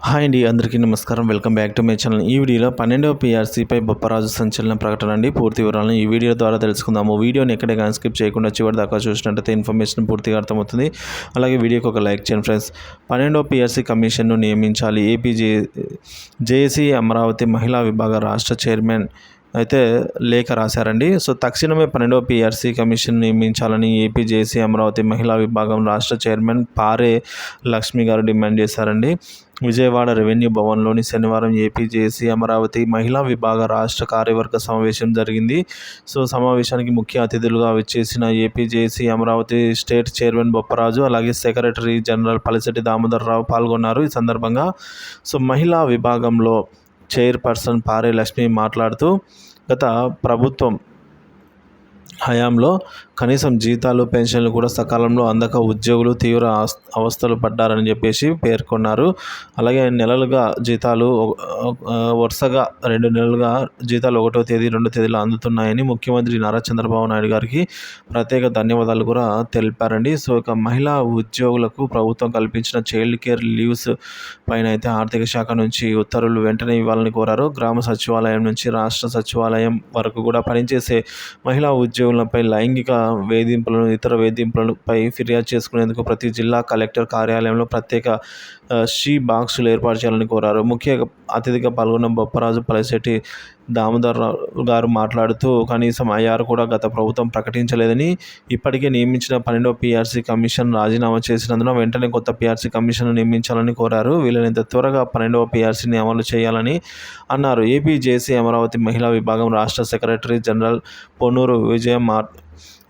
Hi అండి, అందరికీ నమస్కారం. Welcome back to my channel. ఈ వీడియోలో 12వ పీఆర్సీపై బొప్పరాజు సంచలన ప్రకటన అండి. పూర్తి వివరాలను ఈ వీడియో ద్వారా తెలుసుకుందాము. వీడియోని ఎక్కడే కానీ స్కిప్ చేయకుండా చివరి దాకా చూసినట్టయితే ఇన్ఫర్మేషన్ పూర్తిగా అర్థమవుతుంది. అలాగే వీడియోకి ఒక లైక్ చేయండి ఫ్రెండ్స్. 12వ పీఆర్సీ కమిషన్ను నియమించాలి. జేఏసీ అమరావతి మహిళా విభాగ రాష్ట్ర చైర్మన్ అయితే లేఖ రాశారండి. సో తక్షణమే 12వ పీఆర్సీ కమిషన్ నియమించాలని ఏపీ జేఏసీ అమరావతి మహిళా విభాగం రాష్ట్ర చైర్మన్ పారే లక్ష్మి గారు డిమాండ్ చేశారండి. విజయవాడ రెవెన్యూ భవన్లోని శనివారం ఏపీ జేఏసీ అమరావతి మహిళా విభాగ రాష్ట్ర కార్యవర్గ సమావేశం జరిగింది. సో సమావేశానికి ముఖ్య అతిథులుగా విచ్చేసిన AP JAC Amaravati state chairman Bopparaju, అలాగే సెక్రటరీ జనరల్ పలిశెట్టి దామోదర్ రావు పాల్గొన్నారు. ఈ సందర్భంగా మహిళా విభాగంలో చైర్పర్సన్ పారే లక్ష్మి మాట్లాడుతూ, గత ప్రభుత్వం హయాంలో కనీసం జీతాలు, పెన్షన్లు కూడా సకాలంలో అందక ఉద్యోగులు తీవ్ర అవస్థలు పడ్డారని చెప్పేసి పేర్కొన్నారు. అలాగే నెలలుగా జీతాలు వరుసగా 2 నెలలుగా జీతాలు 1వ తేదీ, 2వ తేదీలో అందుతున్నాయని ముఖ్యమంత్రి నారా చంద్రబాబు నాయుడు గారికి ప్రత్యేక ధన్యవాదాలు కూడా తెలిపారండి. సో ఇక మహిళా ఉద్యోగులకు ప్రభుత్వం కల్పించిన చైల్డ్ కేర్ లీవ్స్ పైన అయితే ఆర్థిక శాఖ నుంచి ఉత్తర్వులు వెంటనే ఇవ్వాలని కోరారు. గ్రామ సచివాలయం నుంచి రాష్ట్ర సచివాలయం వరకు కూడా పనిచేసే మహిళా ఉద్యోగులపై లైంగిక వేధింపులను, ఇతర వేధింపులపై ఫిర్యాదు చేసుకునేందుకు ప్రతి జిల్లా కలెక్టర్ కార్యాలయంలో ప్రత్యేక షీ బాక్సులు ఏర్పాటు చేయాలని కోరారు. ముఖ్య అతిథిగా పాల్గొన్న బొప్పరాజు, పలిశెట్టి దామోదర్ గారు మాట్లాడుతూ, కనీసం ఐఆర్ కూడా గత ప్రభుత్వం ప్రకటించలేదని, ఇప్పటికే నియమించిన 12వ పీఆర్సీ కమిషన్ రాజీనామా చేసినందున వెంటనే కొత్త పీఆర్సీ కమిషన్ను నియమించాలని కోరారు. వీలైనంత త్వరగా 12వ పీఆర్సీని అమలు చేయాలని అన్నారు. ఏపీ జేఏసీ అమరావతి మహిళా విభాగం రాష్ట్ర సెక్రటరీ జనరల్ పొన్నూరు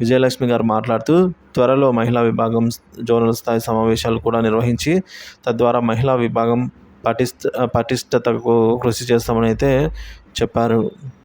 విజయలక్ష్మి గారు మాట్లాడుతూ, త్వరలో మహిళా విభాగం జోనల్ స్థాయి సమావేశాలు కూడా నిర్వహించి తద్వారా మహిళా విభాగం పటిష్టతకు కృషి చేస్తామని అయితే చెప్పారు.